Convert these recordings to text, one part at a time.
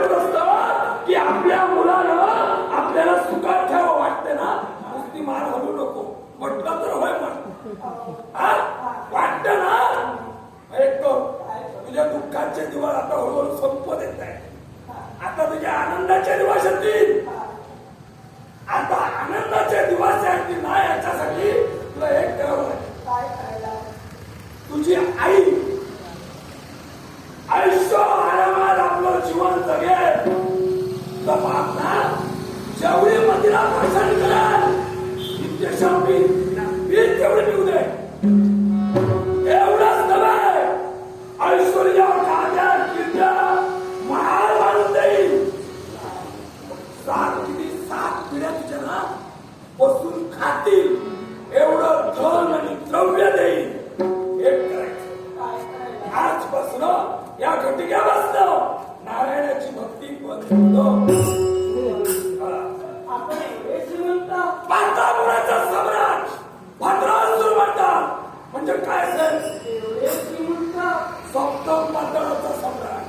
वाटत असतं की आपल्या मुलानं आपल्याला सुखात ठेवावं वाटते ना, नुसती मार घालू नको, म्हटलं तर होय म्हण. वाटत ना एक तुझ्या दुःखाचे दिवस आता हळूहळू संपत येत आहे. आता तुझ्या आनंदाचे दिवस येतील. आता आनंदाचे दिवस येतील ना, याच्यासाठी तुला एक करावं. काय करायला? तुझी आई आयुष्य आरामात आपलं जीवन जगेल तर बाप ना जेवढी मंदिरा भाषण कराल तेवढे पिऊ दे. एवढंच नव्हे, ऐश्वर्या काद्या किर्त्या महाल वाढून देईल. सात पिढ्या तुझ्या ना बसून खातील एवढं धन आणि द्रव्य देईल. एक करायचं, आजपासून या घटिका बसलं नारायणाची भक्ती बंद. आपण एवढे श्रीमंत? पातापुराचा सम्राट भद्रासूर म्हणतात. म्हणजे काय सर? एवढे श्रीमंत? सप्तम पाताळाचा सम्राट.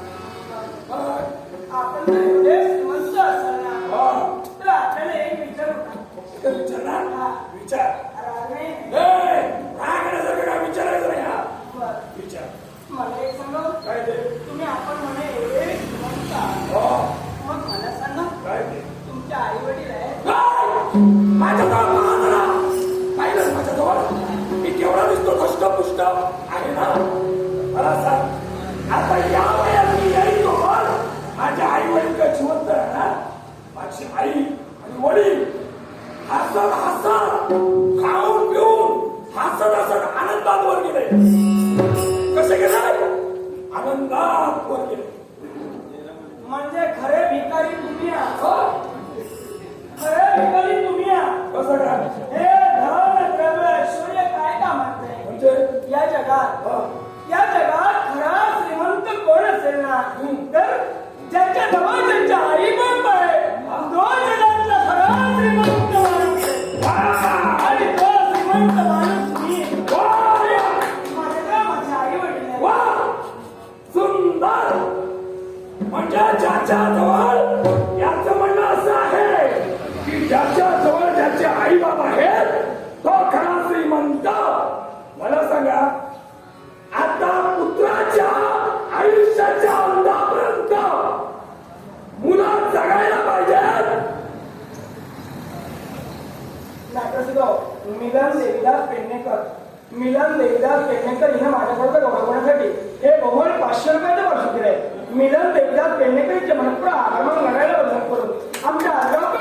आपण एवढे श्रीमंत असताना तर आपल्याला एक विचारू का? विचारणार? विचार. राणे रागण्यासारखं काय विचारायचं नाही. हा बर, विचार. मला एक सांगा. काय ते? तुम्ही आपण म्हणे एवढे श्रीमंत आहात. मग मला सांगा, काय ते? तुमचे आई वडील आहेत? माझ्याजवळ महाजरा पाहिलं माझ्याजवळ मी केवढा दिसतो धष्टपुष्ट आहे ना. मला सांग, आता या वयात मी येईल तो माझ्या आई वडील का जिवंत राहणार? माझी आई आणि वडील हसत हसत खाऊन पिऊन हसत हसत आनंदात वर गेले. कसे गेले? आनंदात वर गेले. म्हणजे खरे भिकारी तुम्ही आहात. खरे भिकारी तुम्ही आहात. कसं काय? हे धन द्रव्य ऐश्वर्य काय कामाचं आहे? म्हणजे या जगात खरा श्रीमंत कोण असेल ना, तर ज्याच्या जवळ त्यांच्या आई बाप आहे, तो जगातला खरा श्रीमंत माणूस आहे. आणि तो श्रीमंत माणूस मी. माझ्या आई वडील. वा, सुंदर. म्हणजे ज्याच्या जवळ याचं म्हणणं असं आहे की ज्याच्या जवळ ज्याचे आई बाबा आहेत तो खरा श्रीमंत. मला सांगा, आता पुत्राच्या आयुष्याच्या अंतापर्यंत मुलं जगायला पाहिजेत. मिलन देवीदास पेडणेकर हिनं माझ्याकडे गौरवण्यासाठी हे बहुमूल्य 500 रुपयाचं पाठवून दिलंय. मिलन देवीदास पेडणेकर